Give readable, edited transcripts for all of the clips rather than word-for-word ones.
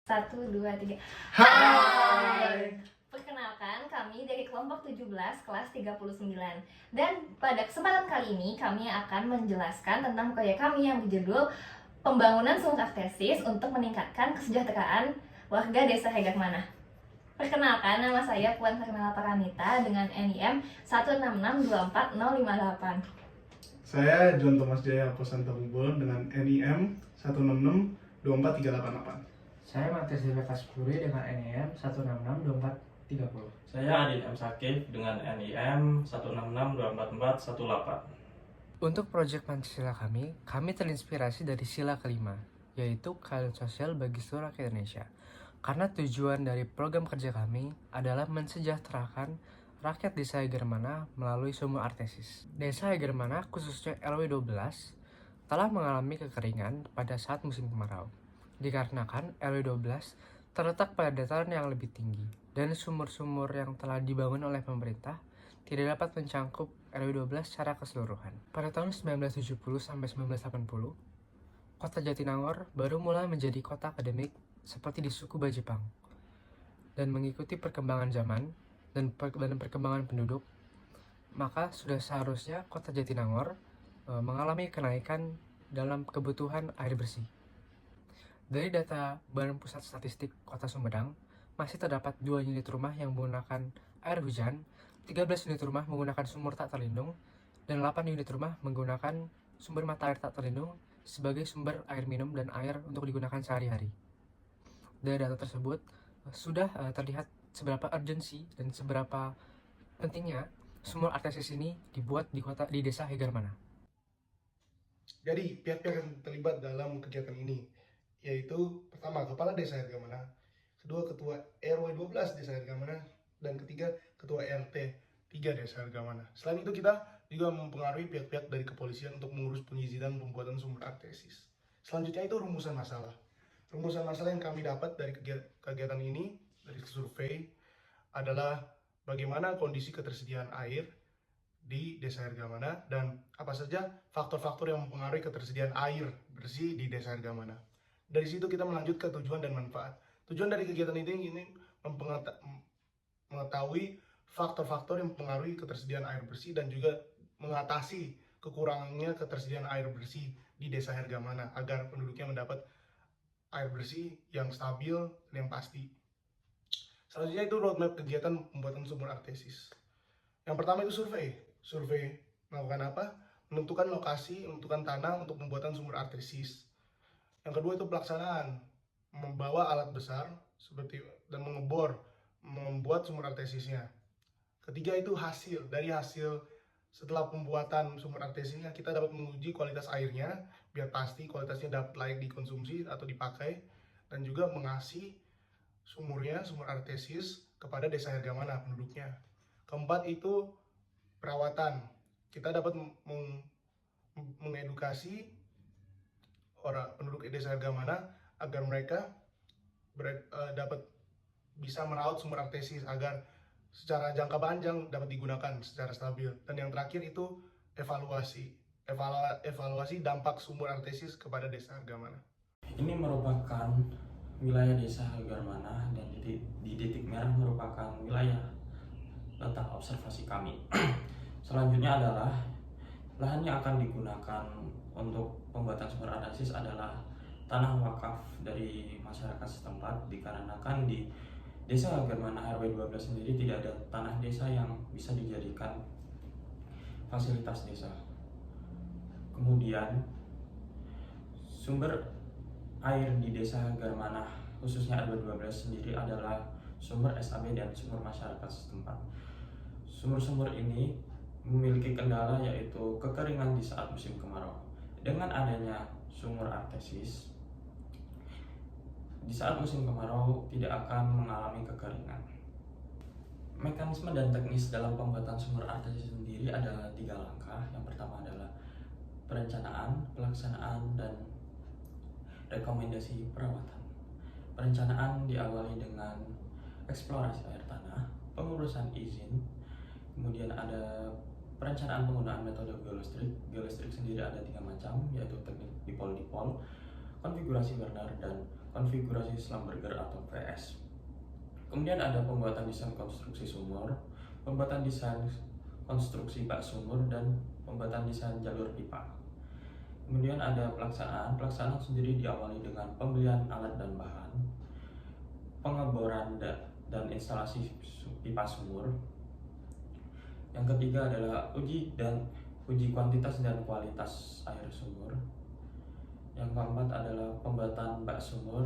1, 2, 3. Hai. Perkenalkan, kami dari kelompok 17 kelas 39. Dan pada kesempatan kali ini kami akan menjelaskan tentang proyek kami yang berjudul Pembangunan Sumur Artesis untuk meningkatkan kesejahteraan warga Desa Hegarmana. Perkenalkan, nama saya Puan Fernela Paramita dengan NIM 166240058. Saya John Thomas Jaya Posanta Bumbul dengan NIM 1662438. Saya Matius Silvia Kaspuri dengan NIM 1662430. Saya Adit M. Sakif dengan NIM 166244418. Untuk proyek Pancasila kami terinspirasi dari sila kelima, yaitu keadilan sosial bagi seluruh rakyat Indonesia. Karena tujuan dari program kerja kami adalah mensejahterakan rakyat Desa Hegarmana melalui sumur artesis. Desa Hegarmana, khususnya RW 12, telah mengalami kekeringan pada saat musim kemarau. Dikarenakan RW 12 terletak pada dataran yang lebih tinggi dan sumur-sumur yang telah dibangun oleh pemerintah tidak dapat mencangkup RW 12 secara keseluruhan. Pada tahun 1970 sampai 1980, Kota Jatinangor baru mulai menjadi kota akademik seperti di suku Bajepang. Dan mengikuti perkembangan zaman dan perkembangan penduduk, maka sudah seharusnya Kota Jatinangor mengalami kenaikan dalam kebutuhan air bersih. Dari data Badan Pusat Statistik Kota Sumedang, masih terdapat 2 unit rumah yang menggunakan air hujan, 13 unit rumah menggunakan sumur tak terlindung, dan 8 unit rumah menggunakan sumber mata air tak terlindung sebagai sumber air minum dan air untuk digunakan sehari-hari. Dari data tersebut, sudah terlihat seberapa urgensi dan seberapa pentingnya sumur artesis ini dibuat di Desa Hegarmana. Jadi pihak-pihak yang terlibat dalam kegiatan ini yaitu pertama Kepala Desa Hegarmana, kedua Ketua RW 12 Desa Hegarmana, dan ketiga Ketua RT 3 Desa Hegarmana. Selain itu kita juga mempengaruhi pihak-pihak dari kepolisian untuk mengurus pengizinan pembuatan sumur artesis. Selanjutnya itu rumusan masalah. Rumusan masalah yang kami dapat dari kegiatan ini, dari survei, adalah bagaimana kondisi ketersediaan air di Desa Hegarmana dan apa saja faktor-faktor yang mempengaruhi ketersediaan air bersih di Desa Hegarmana. Dari situ kita melanjut ke tujuan dan manfaat. Tujuan dari kegiatan ini mengetahui faktor-faktor yang mempengaruhi ketersediaan air bersih dan juga mengatasi kekurangannya ketersediaan air bersih di Desa Hegarmana agar penduduknya mendapat air bersih yang stabil dan yang pasti. Selanjutnya itu roadmap kegiatan pembuatan sumur artesis. Yang pertama itu survei. Survei melakukan apa? Menentukan lokasi, menentukan tanah untuk pembuatan sumur artesis. Yang kedua itu pelaksanaan, membawa alat besar seperti dan membuat sumur artesisnya. Ketiga itu hasil. Dari hasil setelah pembuatan sumur artesisnya kita dapat menguji kualitas airnya biar pasti kualitasnya dapat layak dikonsumsi atau dipakai, dan juga mengasih sumur artesis kepada Desa Hegarmana penduduknya. Keempat itu perawatan. Kita dapat mengedukasi orang penduduk Desa Hegarmana agar mereka dapat bisa merawat sumur artesis agar secara jangka panjang dapat digunakan secara stabil. Dan yang terakhir itu evaluasi dampak sumur artesis kepada Desa Hegarmana. Ini merupakan wilayah Desa Hegarmana dan di titik merah merupakan wilayah letak observasi kami. Selanjutnya adalah lahan yang akan digunakan untuk pembuatan sumur artesis adalah tanah wakaf dari masyarakat setempat, dikarenakan di Desa Hegarmana RW 12 sendiri tidak ada tanah desa yang bisa dijadikan fasilitas desa. Kemudian sumber air di Desa Hegarmana khususnya RW 12 sendiri adalah sumber SAB dan sumur masyarakat setempat. Sumur-sumur ini memiliki kendala yaitu kekeringan di saat musim kemarau. Dengan adanya sumur artesis, di saat musim kemarau tidak akan mengalami kekeringan. Mekanisme dan teknis dalam pembuatan sumur artesis sendiri ada 3 langkah. Yang pertama adalah perencanaan, pelaksanaan, dan rekomendasi perawatan. Perencanaan diawali dengan eksplorasi air tanah, pengurusan izin, kemudian ada perencanaan penggunaan metode geolistrik. Geolistrik sendiri ada 3 macam, yaitu teknik dipol-dipol, konfigurasi Werner, dan konfigurasi Schlumberger atau PS. Kemudian ada pembuatan desain konstruksi sumur, pembuatan desain konstruksi bak sumur, dan pembuatan desain jalur pipa. Kemudian ada pelaksanaan. Pelaksanaan sendiri diawali dengan pembelian alat dan bahan, pengeboran dan instalasi pipa sumur. Yang ketiga adalah uji kuantitas dan kualitas air sumur. Yang keempat adalah pembuatan bak sumur,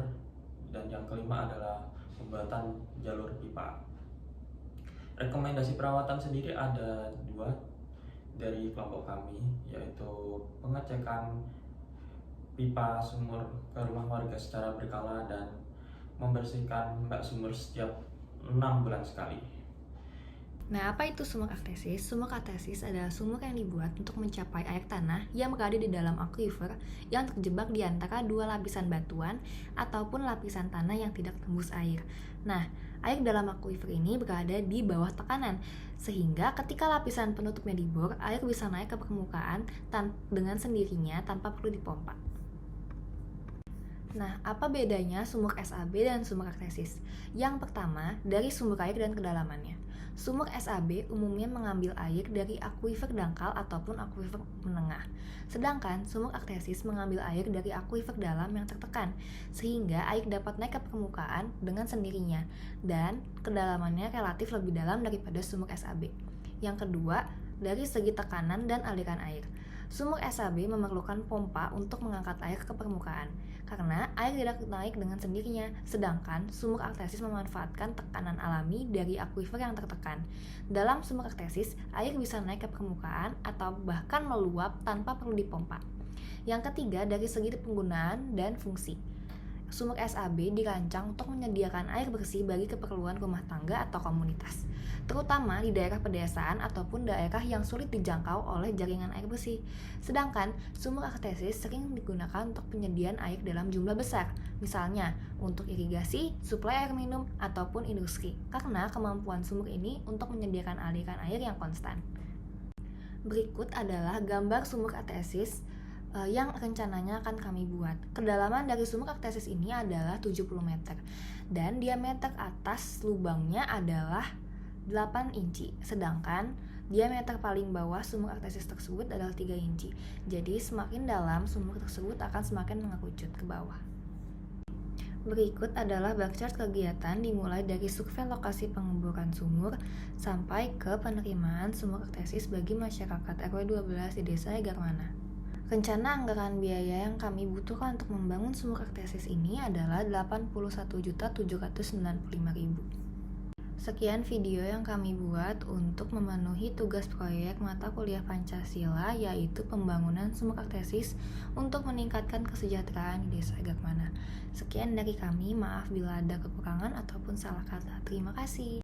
dan yang kelima adalah pembuatan jalur pipa. Rekomendasi perawatan sendiri ada 2 dari kelompok kami, yaitu pengecekan pipa sumur ke rumah warga secara berkala dan membersihkan bak sumur setiap 6 bulan sekali. Nah, apa itu sumur aktesis? Sumur aktesis adalah sumur yang dibuat untuk mencapai air tanah yang berada di dalam aquifer yang terjebak di antara 2 lapisan batuan ataupun lapisan tanah yang tidak tembus air. Nah, air dalam aquifer ini berada di bawah tekanan, sehingga ketika lapisan penutupnya dibor, air bisa naik ke permukaan dengan sendirinya tanpa perlu dipompa. Nah, apa bedanya sumur SAB dan sumur aktesis? Yang pertama, dari sumber air dan kedalamannya. Sumur SAB umumnya mengambil air dari akuifer dangkal ataupun akuifer menengah. Sedangkan sumur aktesis mengambil air dari akuifer dalam yang tertekan, sehingga air dapat naik ke permukaan dengan sendirinya, dan kedalamannya relatif lebih dalam daripada sumur SAB. Yang kedua, dari segi tekanan dan aliran air. Sumur SAB memerlukan pompa untuk mengangkat air ke permukaan, karena air tidak naik dengan sendirinya, sedangkan sumur aktesis memanfaatkan tekanan alami dari akuifer yang tertekan. Dalam sumur aktesis, air bisa naik ke permukaan atau bahkan meluap tanpa perlu dipompa. Yang ketiga, dari segi penggunaan dan fungsi. Sumur SAB dirancang untuk menyediakan air bersih bagi keperluan rumah tangga atau komunitas, terutama di daerah pedesaan ataupun daerah yang sulit dijangkau oleh jaringan air bersih. Sedangkan sumur aktesis sering digunakan untuk penyediaan air dalam jumlah besar, misalnya untuk irigasi, suplai air minum, ataupun industri, karena kemampuan sumur ini untuk menyediakan aliran air yang konstan. Berikut adalah gambar sumur aktesis yang rencananya akan kami buat. Kedalaman dari sumur aktesis ini adalah 70 meter dan diameter atas lubangnya adalah 8 inci, sedangkan diameter paling bawah sumur aktesis tersebut adalah 3 inci. Jadi semakin dalam sumur tersebut akan semakin mengerucut ke bawah. Berikut adalah bar chart kegiatan dimulai dari survei lokasi pengeboran sumur sampai ke penerimaan sumur aktesis bagi masyarakat RW 12 di Desa Egarmana. Rencana anggaran biaya yang kami butuhkan untuk membangun sumur aktesis ini adalah 81.795.000. Sekian video yang kami buat untuk memenuhi tugas proyek mata kuliah Pancasila, yaitu pembangunan sumur aktesis untuk meningkatkan kesejahteraan di Desa Egarmana. Sekian dari kami, maaf bila ada kekurangan ataupun salah kata. Terima kasih.